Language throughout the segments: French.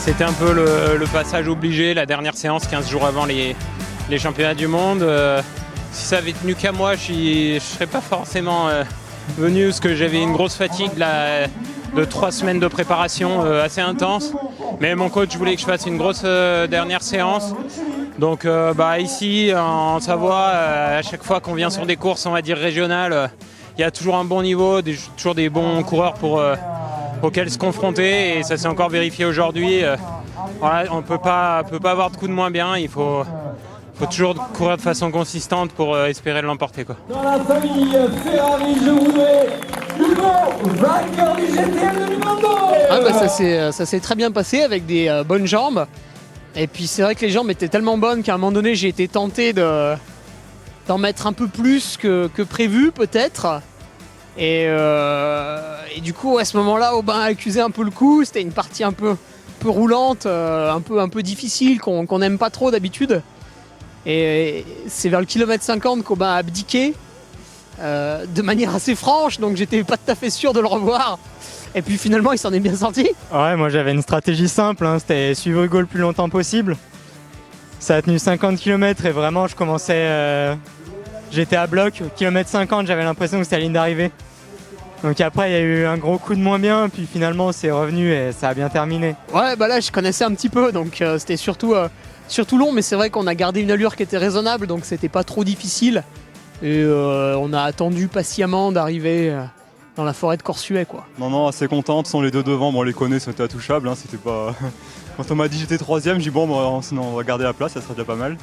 C'était un peu le passage obligé, la dernière séance 15 jours avant les championnats du monde. Si ça avait tenu qu'à moi, je ne serais pas forcément venu parce que j'avais une grosse fatigue de 3 semaines de préparation assez intense. Mais mon coach voulait que je fasse une grosse dernière séance. Donc ici, en Savoie, à chaque fois qu'on vient sur des courses, on va dire régionales, il y a toujours un bon niveau, toujours des bons coureurs auxquels se confronter. Et ça s'est encore vérifié aujourd'hui. Voilà, on ne peut pas avoir de coup de moins bien. Il faut toujours courir de façon consistante pour espérer l'emporter, quoi. Dans la famille Ferrari, je voudrais Hugo, vainqueur du GTM de Lumando. Ça s'est très bien passé avec des bonnes jambes. Et puis c'est vrai que les jambes étaient tellement bonnes qu'à un moment donné, j'ai été tenté d'en mettre un peu plus que prévu, peut-être. Et du coup, à ce moment-là, Aubin a accusé un peu le coup. C'était une partie un peu roulante, un peu difficile, qu'on n'aime pas trop d'habitude. Et c'est vers le kilomètre 50 qu'Aubin a abdiqué de manière assez franche, donc j'étais pas tout à fait sûr de le revoir. Et puis finalement, il s'en est bien sorti. Ouais, moi j'avais une stratégie simple, c'était suivre Hugo le plus longtemps possible. Ça a tenu 50 km et vraiment je commençais... j'étais à bloc, kilomètre 50, j'avais l'impression que c'était la ligne d'arrivée. Donc après il y a eu un gros coup de moins bien, puis finalement c'est revenu et ça a bien terminé. Ouais, là je connaissais un petit peu, donc c'était surtout long, mais c'est vrai qu'on a gardé une allure qui était raisonnable, donc c'était pas trop difficile. Et on a attendu patiemment d'arriver dans la forêt de Corsuet, quoi. Non, assez contente, sont les deux devant, on les connaît, c'était intouchable, c'était pas... Quand on m'a dit j'étais 3ème, j'ai dit sinon on va garder la place, ça serait déjà pas mal.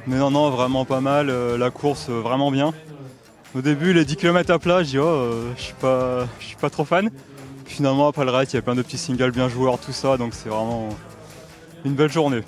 Mais non, vraiment pas mal, la course vraiment bien. Au début, les 10 km à plat, je dis je suis pas trop fan. Puis finalement, après le reste, il y a plein de petits singles bien joueurs, tout ça, donc c'est vraiment une belle journée.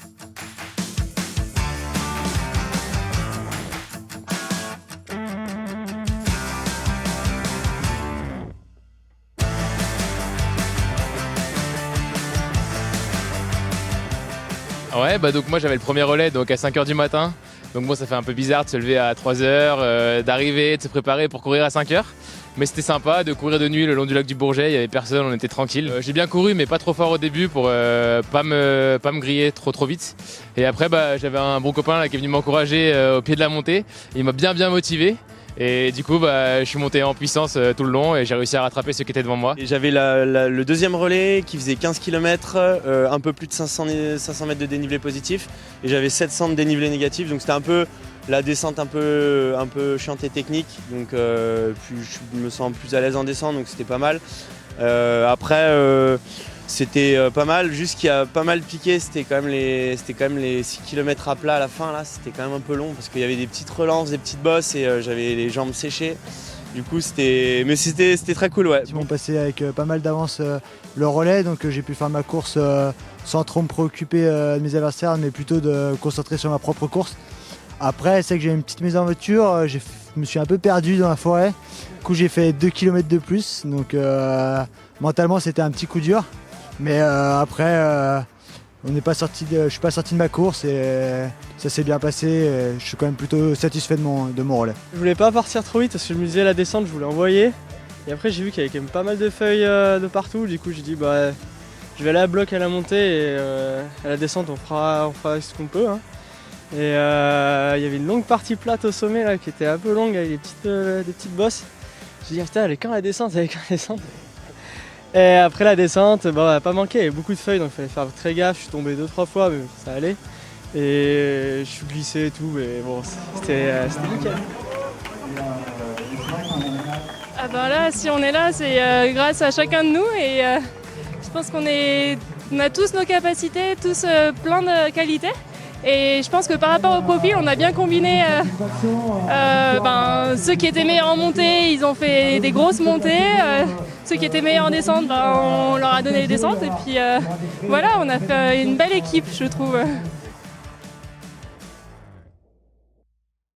Ouais, donc moi j'avais le premier relais donc à 5h du matin. Donc bon, ça fait un peu bizarre de se lever à 3h, d'arriver, de se préparer pour courir à 5h. Mais c'était sympa de courir de nuit le long du lac du Bourget, il n'y avait personne, on était tranquille. J'ai bien couru mais pas trop fort au début pour pas me griller trop vite. Et après j'avais un bon copain là, qui est venu m'encourager au pied de la montée. Il m'a bien motivé. Et du coup, je suis monté en puissance tout le long et j'ai réussi à rattraper ceux qui étaient devant moi. Et j'avais le deuxième relais qui faisait 15 km, un peu plus de 500 mètres de dénivelé positif. Et j'avais 700 de dénivelé négatif, donc c'était un peu la descente un peu chiante et technique. Donc puis je me sens plus à l'aise en descente, donc c'était pas mal. Après, c'était pas mal, juste qu'il y a pas mal piqué, c'était quand même les 6 km à plat à la fin, là, c'était quand même un peu long parce qu'il y avait des petites relances, des petites bosses et j'avais les jambes séchées. Du coup, c'était très cool, ouais. Ils m'ont passé avec pas mal d'avance le relais, donc j'ai pu faire ma course sans trop me préoccuper de mes adversaires, mais plutôt de me concentrer sur ma propre course. Après, c'est que j'ai une petite mésaventure, je me suis un peu perdu dans la forêt. Du coup, j'ai fait 2 km de plus, donc mentalement, c'était un petit coup dur. Mais après, je suis pas sorti de ma course et ça s'est bien passé. Et je suis quand même plutôt satisfait de mon relais. Je voulais pas partir trop vite parce que je me disais la descente, je voulais envoyer. Et après, j'ai vu qu'il y avait quand même pas mal de feuilles de partout. Du coup, j'ai dit je vais aller à bloc à la montée et à la descente, on fera ce qu'on peut. Hein. Et il y avait une longue partie plate au sommet là, qui était un peu longue avec des petites bosses. J'ai dit putain, elle est quand la descente, Et après la descente, elle n'a pas manqué, il y avait beaucoup de feuilles, donc il fallait faire très gaffe. Je suis tombé 2-3 fois, mais ça allait. Et je suis glissé et tout, mais bon, c'était nickel. Là, si on est là, c'est grâce à chacun de nous. Et je pense qu'on a tous nos capacités, tous plein de qualités. Et je pense que par rapport au profil, on a bien combiné ceux qui étaient meilleurs en montée, ils ont fait des grosses montées. Ceux qui étaient meilleurs en descente, on leur a donné les descentes. Et puis voilà, on a fait une belle équipe, je trouve.